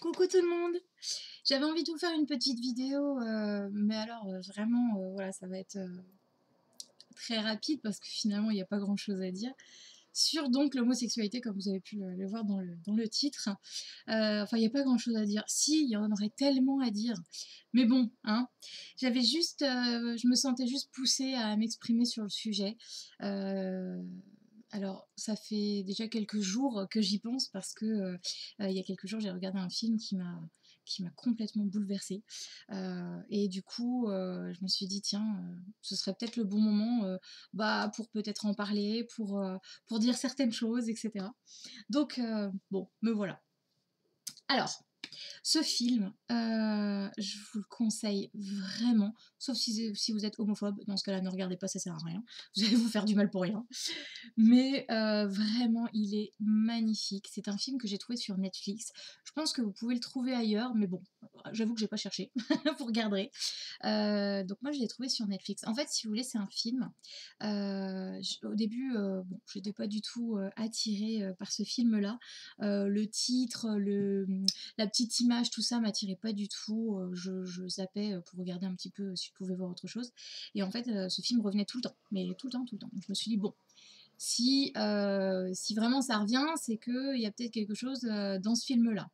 Coucou tout le monde! J'avais envie de vous faire une petite vidéo, mais alors, vraiment, voilà, ça va être, très rapide parce que finalement il y a pas grand chose à dire. Sur donc l'homosexualité comme vous avez pu le voir dans le titre. Enfin il y a pas grand chose à dire. Si, il y en aurait tellement à dire. Mais bon, hein, j'avais juste, je me sentais juste poussée à m'exprimer sur le sujet. Heu, alors ça fait déjà quelques jours que j'y pense parce que, il y a quelques jours j'ai regardé un film qui m'a complètement bouleversée. Et du coup, je me suis dit: «Tiens, ce serait peut-être le bon moment, bah, pour peut-être en parler, pour dire certaines choses et cetera». Donc bon, me voilà. Alors, ce film, je vous le conseille vraiment, sauf si vous êtes homophobe, dans ce cas-là, ne regardez pas, ça sert à rien. Vous allez vous faire du mal pour rien. Mais vraiment, il est magnifique. C'est un film que j'ai trouvé sur Netflix. Je pense que vous pouvez le trouver ailleurs, mais bon, j'avoue que j'ai pas cherché, vous regarderez. Donc moi, je l'ai trouvé sur Netflix. En fait, si vous voulez, c'est un film. Au début, bon, j'étais pas du tout attirée par ce film-là. Le titre, la petite image, tout ça m'attirait pas du tout. Je zappais pour regarder un petit peu si je pouvais voir autre chose. Et en fait, ce film revenait tout le temps, mais tout le temps, tout le temps. Donc je me suis dit, bon, si vraiment ça revient, c'est qu'il y a peut-être quelque chose dans ce film-là.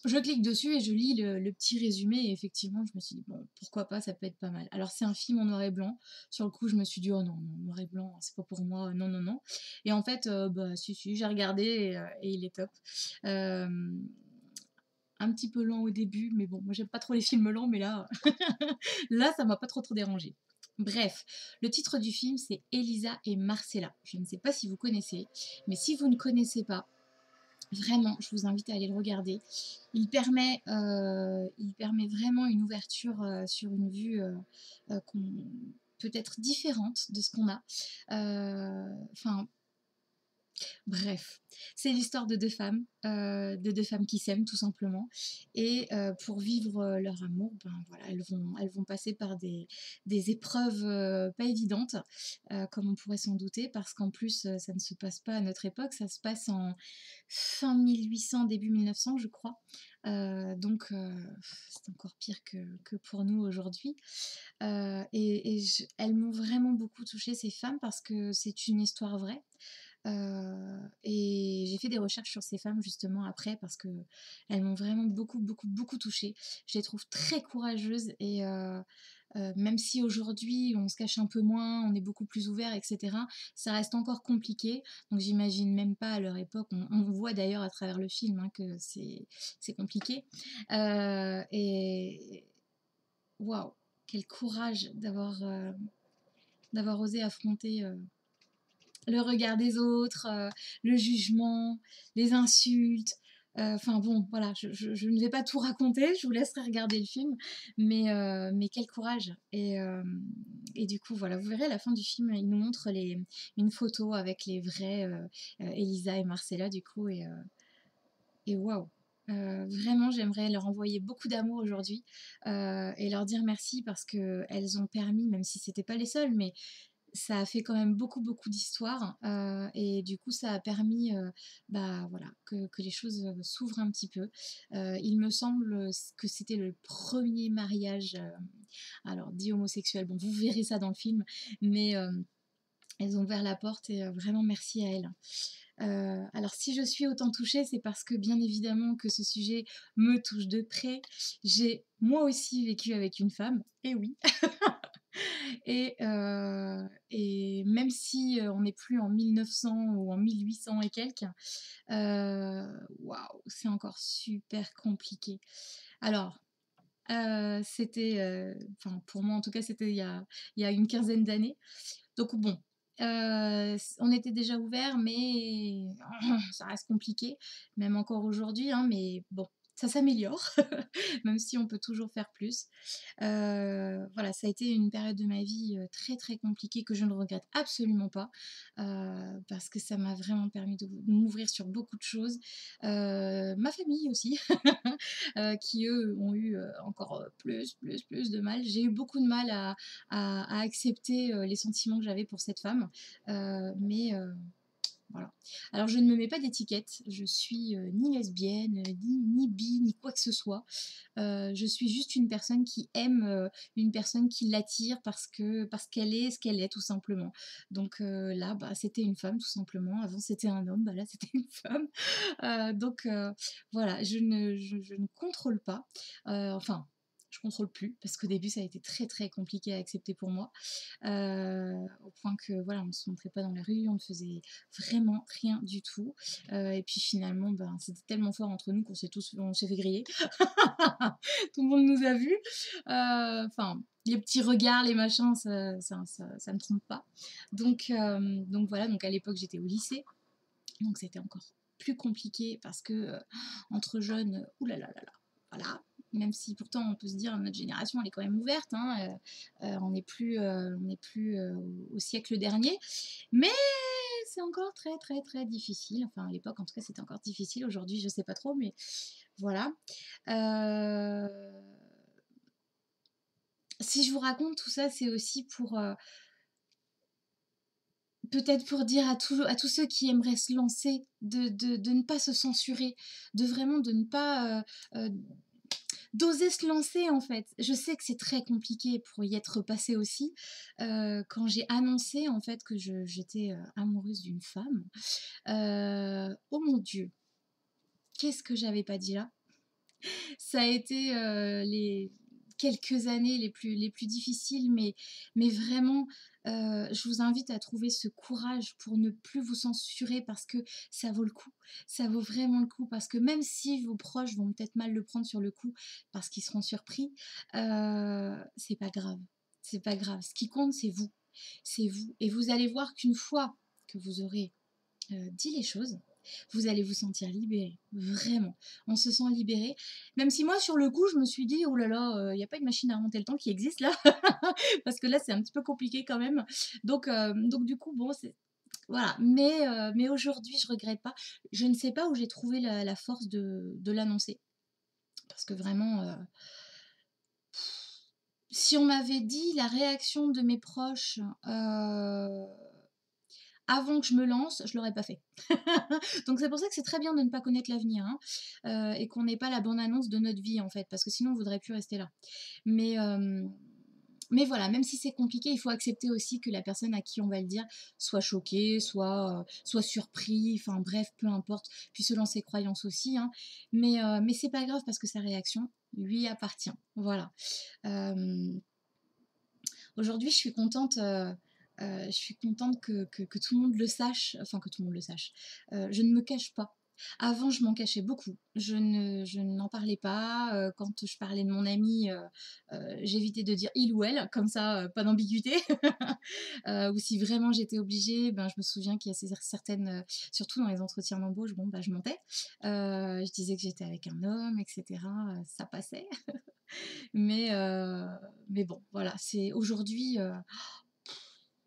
Je clique dessus et je lis le petit résumé et effectivement, je me suis dit, bon, pourquoi pas, ça peut être pas mal. Alors, c'est un film en noir et blanc. Sur le coup, je me suis dit, oh non, non, noir et blanc, c'est pas pour moi, non, non, non. Et en fait, bah, si, j'ai regardé et il est top. Euh, un petit peu lent au début, mais bon, moi j'aime pas trop les films lents, mais là, là, ça m'a pas trop dérangé. Bref, le titre du film, c'est Elisa et Marcella. Je ne sais pas si vous connaissez, mais si vous ne connaissez pas, vraiment, je vous invite à aller le regarder. Il permet vraiment une ouverture sur une vue peut-être différente de ce qu'on a. Enfin, bref, c'est l'histoire de deux femmes qui s'aiment tout simplement. Et pour vivre leur amour, ben voilà, elles vont passer par des épreuves pas évidentes, comme on pourrait s'en douter, parce qu'en plus, ça ne se passe pas à notre époque, ça se passe en fin 1800, début 1900, je crois. Donc, c'est encore pire que pour nous aujourd'hui. Elles m'ont vraiment beaucoup touchée, ces femmes, parce que c'est une histoire vraie. Et j'ai fait des recherches sur ces femmes justement après parce que elles m'ont vraiment beaucoup, beaucoup, beaucoup touchée. Je les trouve très courageuses et même si aujourd'hui on se cache un peu moins, on est beaucoup plus ouvert, etc., ça reste encore compliqué. Donc j'imagine même pas à leur époque. On voit d'ailleurs à travers le film hein, que c'est compliqué. Et waouh, quel courage d'avoir osé affronter le regard des autres, le jugement, les insultes. Enfin bon, voilà, je ne vais pas tout raconter, je vous laisserai regarder le film, mais quel courage. Et du coup, voilà, vous verrez à la fin du film, il nous montre une photo avec les vrais Elisa et Marcella, du coup, et waouh. Vraiment, j'aimerais leur envoyer beaucoup d'amour aujourd'hui et leur dire merci parce qu'elles ont permis, même si c'était pas les seules, mais ça a fait quand même beaucoup, beaucoup d'histoires et du coup, ça a permis bah, voilà, que les choses s'ouvrent un petit peu. Il me semble que c'était le premier mariage, alors dit homosexuel, bon, vous verrez ça dans le film, mais elles ont ouvert la porte et vraiment merci à elles. Alors si je suis autant touchée, c'est parce que bien évidemment que ce sujet me touche de près. J'ai moi aussi vécu avec une femme, et oui. Et même si on n'est plus en 1900 ou en 1800 et quelques, waouh, c'est encore super compliqué. Alors, c'était, enfin pour moi en tout cas, c'était il y a une quinzaine d'années. Donc bon, on était déjà ouverts, mais ça reste compliqué, même encore aujourd'hui, hein, mais bon, ça s'améliore, même si on peut toujours faire plus. Voilà, ça a été une période de ma vie très très compliquée que je ne regrette absolument pas parce que ça m'a vraiment permis de m'ouvrir sur beaucoup de choses. Ma famille aussi, qui eux ont eu encore plus, plus, plus de mal. J'ai eu beaucoup de mal à accepter les sentiments que j'avais pour cette femme, mais Voilà. Alors je ne me mets pas d'étiquette, je suis ni lesbienne, ni bi, ni quoi que ce soit. Je suis juste une personne qui aime, une personne qui l'attire parce qu'elle est ce qu'elle est tout simplement. Donc là, bah, c'était une femme tout simplement. Avant c'était un homme, bah, là c'était une femme. Donc voilà, je ne contrôle pas. Enfin, je contrôle plus parce qu'au début ça a été très très compliqué à accepter pour moi. Au point que voilà, on ne se montrait pas dans la rue, on ne faisait vraiment rien du tout. Et puis finalement, ben, c'était tellement fort entre nous on s'est fait griller. Tout le monde nous a vus. Enfin, les petits regards, les machins, ça ne trompe pas. Donc voilà, donc à l'époque j'étais au lycée, donc c'était encore plus compliqué parce que entre jeunes, oulala, là là là, voilà. Même si pourtant on peut se dire notre génération elle est quand même ouverte, hein, on n'est plus au siècle dernier, mais c'est encore très très très difficile. Enfin à l'époque en tout cas c'était encore difficile. Aujourd'hui je sais pas trop, mais voilà. Euh, Si je vous raconte tout ça, c'est aussi pour peut-être pour dire à tous ceux qui aimeraient se lancer de ne pas se censurer, de vraiment de ne pas d'oser se lancer en fait. Je sais que c'est très compliqué pour y être passé aussi. Quand j'ai annoncé en fait que j'étais amoureuse d'une femme, oh mon Dieu, qu'est-ce que j'avais pas dit là? Ça a été les quelques années les plus difficiles, mais vraiment, je vous invite à trouver ce courage pour ne plus vous censurer parce que ça vaut le coup. Ça vaut vraiment le coup parce que même si vos proches vont peut-être mal le prendre sur le coup parce qu'ils seront surpris, c'est pas grave. C'est pas grave. Ce qui compte, c'est vous. C'est vous. Et vous allez voir qu'une fois que vous aurez dit les choses, vous allez vous sentir libéré, vraiment. On se sent libéré. Même si moi, sur le coup, je me suis dit, oh là là, il n'y a pas une machine à remonter le temps qui existe là, parce que là, c'est un petit peu compliqué quand même. Donc du coup, bon, c'est voilà. Mais aujourd'hui, je regrette pas. Je ne sais pas où j'ai trouvé la force de l'annoncer, parce que vraiment, si on m'avait dit la réaction de mes proches. Avant que je me lance, je l'aurais pas fait. Donc c'est pour ça que c'est très bien de ne pas connaître l'avenir, hein, et qu'on n'ait pas la bande-annonce de notre vie en fait, parce que sinon on voudrait plus rester là. Mais, euh, mais voilà, même si c'est compliqué, il faut accepter aussi que la personne à qui on va le dire soit choquée, soit surpris, enfin bref, peu importe, puis selon ses croyances aussi, hein. Mais c'est pas grave parce que sa réaction lui appartient. Voilà. Euh, Aujourd'hui, je suis contente que tout le monde le sache, enfin que tout le monde le sache. Je ne me cache pas. Avant, je m'en cachais beaucoup. Je n'en parlais pas. Quand je parlais de mon ami, j'évitais de dire il ou elle, comme ça, pas d'ambiguïté. Ou si vraiment j'étais obligée, ben, je me souviens qu'il y a certaines, surtout dans les entretiens d'embauche, bon, bah, je mentais. Je disais que j'étais avec un homme, etc. Ça passait. Mais, euh, mais bon, voilà, c'est aujourd'hui,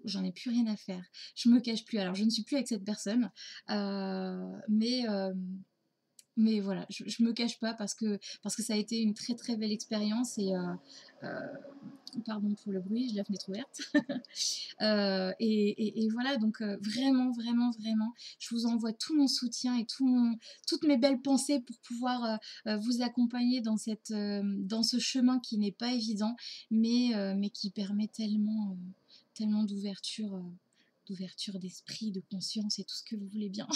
j'en ai plus rien à faire. Je me cache plus. Alors, je ne suis plus avec cette personne, mais voilà, je me cache pas parce que ça a été une très très belle expérience euh, pardon pour le bruit, j'ai la fenêtre ouverte. Et voilà, donc vraiment, vraiment, vraiment, je vous envoie tout mon soutien et toutes mes belles pensées pour pouvoir vous accompagner dans ce chemin qui n'est pas évident, mais qui permet tellement, tellement d'ouverture d'esprit, de conscience et tout ce que vous voulez bien.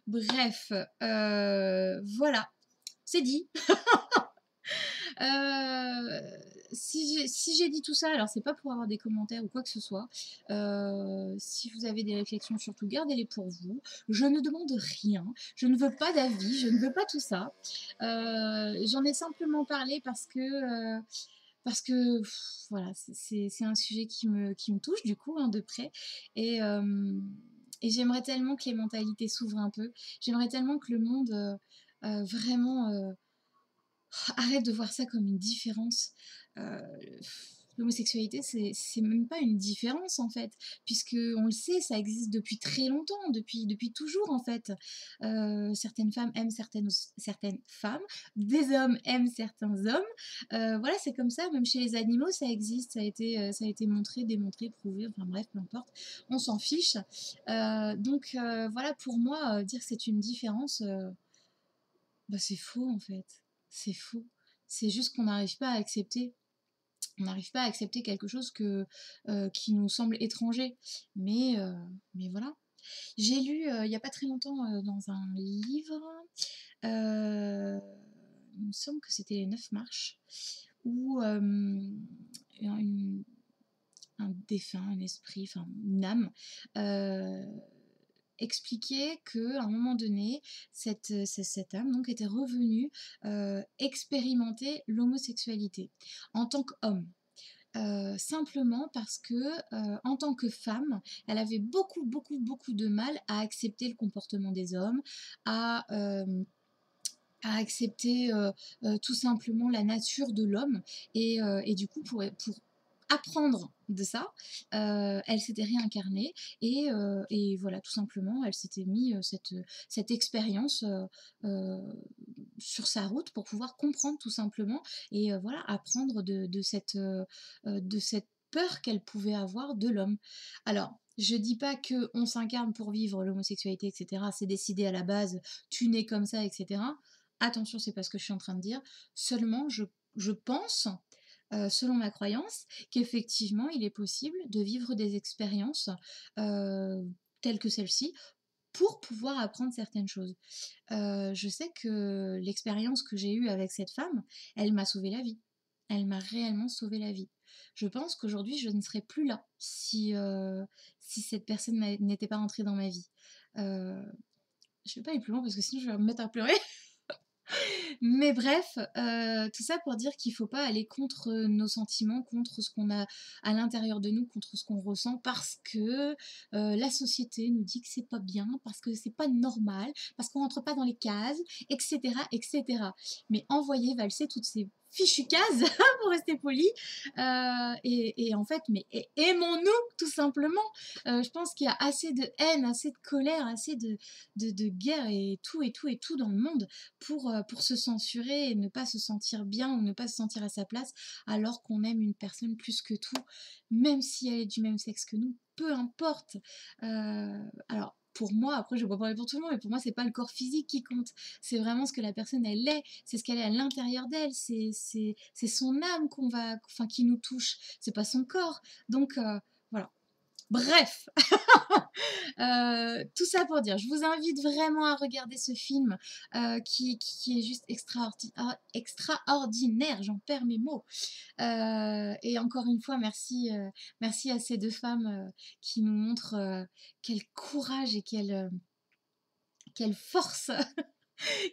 Bref, voilà, c'est dit. Euh, si j'ai dit tout ça, alors c'est pas pour avoir des commentaires ou quoi que ce soit. Si vous avez des réflexions, surtout gardez-les pour vous. Je ne demande rien, je ne veux pas d'avis, je ne veux pas tout ça. J'en ai simplement parlé parce que voilà, c'est un sujet qui me touche du coup, hein, de près. Et, euh, et j'aimerais tellement que les mentalités s'ouvrent un peu. J'aimerais tellement que le monde vraiment arrête de voir ça comme une différence. Euh, l'homosexualité, c'est même pas une différence en fait, puisque on le sait, ça existe depuis très longtemps, depuis toujours en fait. Certaines femmes aiment certaines femmes, des hommes aiment certains hommes. Voilà, c'est comme ça, même chez les animaux, ça existe, ça a été montré, démontré, prouvé, enfin bref, peu importe, on s'en fiche. Voilà, pour moi, dire que c'est une différence, bah, c'est faux en fait. C'est faux. C'est juste qu'on n'arrive pas à accepter. On n'arrive pas à accepter quelque chose qui nous semble étranger. Mais, euh, mais voilà. J'ai lu il n'y a pas très longtemps dans un livre, euh, il me semble que c'était les 9 marches, où une- un défunt, un esprit, enfin une âme, euh, expliquait qu'à un moment donné, cette âme donc, était revenue expérimenter l'homosexualité en tant qu'homme. Simplement parce que, en tant que femme, elle avait beaucoup, beaucoup, beaucoup de mal à accepter le comportement des hommes, à, à accepter tout simplement la nature de l'homme. Et du coup, pour apprendre de ça, elle s'était réincarnée et voilà, tout simplement, elle s'était mis cette expérience sur sa route pour pouvoir comprendre tout simplement et voilà, apprendre de cette peur qu'elle pouvait avoir de l'homme. Alors, je dis pas que on s'incarne pour vivre l'homosexualité, etc. C'est décidé à la base, tu nais comme ça, etc. Attention, c'est pas ce que je suis en train de dire. Seulement, je pense, selon ma croyance, qu'effectivement, il est possible de vivre des expériences euh, telles que celle-ci pour pouvoir apprendre certaines choses. Je sais que l'expérience que j'ai eue avec cette femme, elle m'a sauvé la vie. Elle m'a réellement sauvé la vie. Je pense qu'aujourd'hui, je ne serais plus là si cette personne n'était pas entrée dans ma vie. Euh, je ne vais pas aller plus loin parce que sinon je vais me mettre à pleurer. Mais bref, tout ça pour dire qu'il ne faut pas aller contre nos sentiments, contre ce qu'on a à l'intérieur de nous, contre ce qu'on ressent, parce que la société nous dit que c'est pas bien, parce que c'est pas normal, parce qu'on rentre pas dans les cases, etc., etc. Mais envoyer valser toutes ces fichues cases, pour rester poli, et en fait, mais aimons-nous tout simplement. Je pense qu'il y a assez de haine, assez de colère, assez de guerre et tout et tout et tout dans le monde pour se censurer et ne pas se sentir bien ou ne pas se sentir à sa place alors qu'on aime une personne plus que tout, même si elle est du même sexe que nous, peu importe. Alors, pour moi, après je ne vais pas parler pour tout le monde, mais pour moi c'est pas le corps physique qui compte, c'est vraiment ce que la personne elle est, c'est ce qu'elle est à l'intérieur d'elle, c'est son âme enfin, qui nous touche, c'est pas son corps. Donc voilà. Bref, tout ça pour dire, je vous invite vraiment à regarder ce film qui est juste extraordinaire, j'en perds mes mots. Et encore une fois, merci à ces deux femmes qui nous montrent quel courage et quelle force,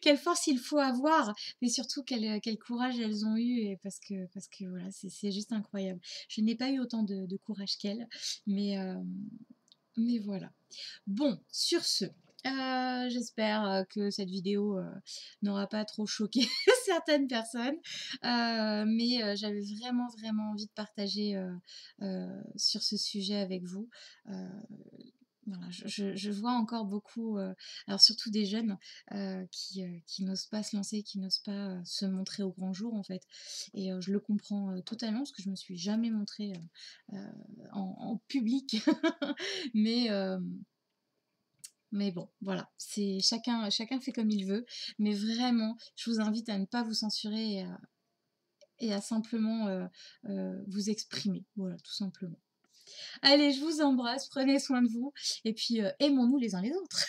quelle force il faut avoir, mais surtout quel courage elles ont eu, et parce que voilà, c'est juste incroyable. Je n'ai pas eu autant de courage qu'elles, mais, euh, mais voilà. Bon, sur ce, j'espère que cette vidéo n'aura pas trop choqué certaines personnes, mais j'avais vraiment, vraiment envie de partager sur ce sujet avec vous. Euh, voilà, je vois encore beaucoup, alors surtout des jeunes qui n'osent pas se lancer, qui n'osent pas se montrer au grand jour en fait. Et je le comprends totalement parce que je me suis jamais montrée en public. Mais, euh, mais bon, voilà, c'est chacun fait comme il veut. Mais vraiment, je vous invite à ne pas vous censurer et à simplement vous exprimer. Voilà, tout simplement. Allez, je vous embrasse, prenez soin de vous et puis aimons-nous les uns les autres.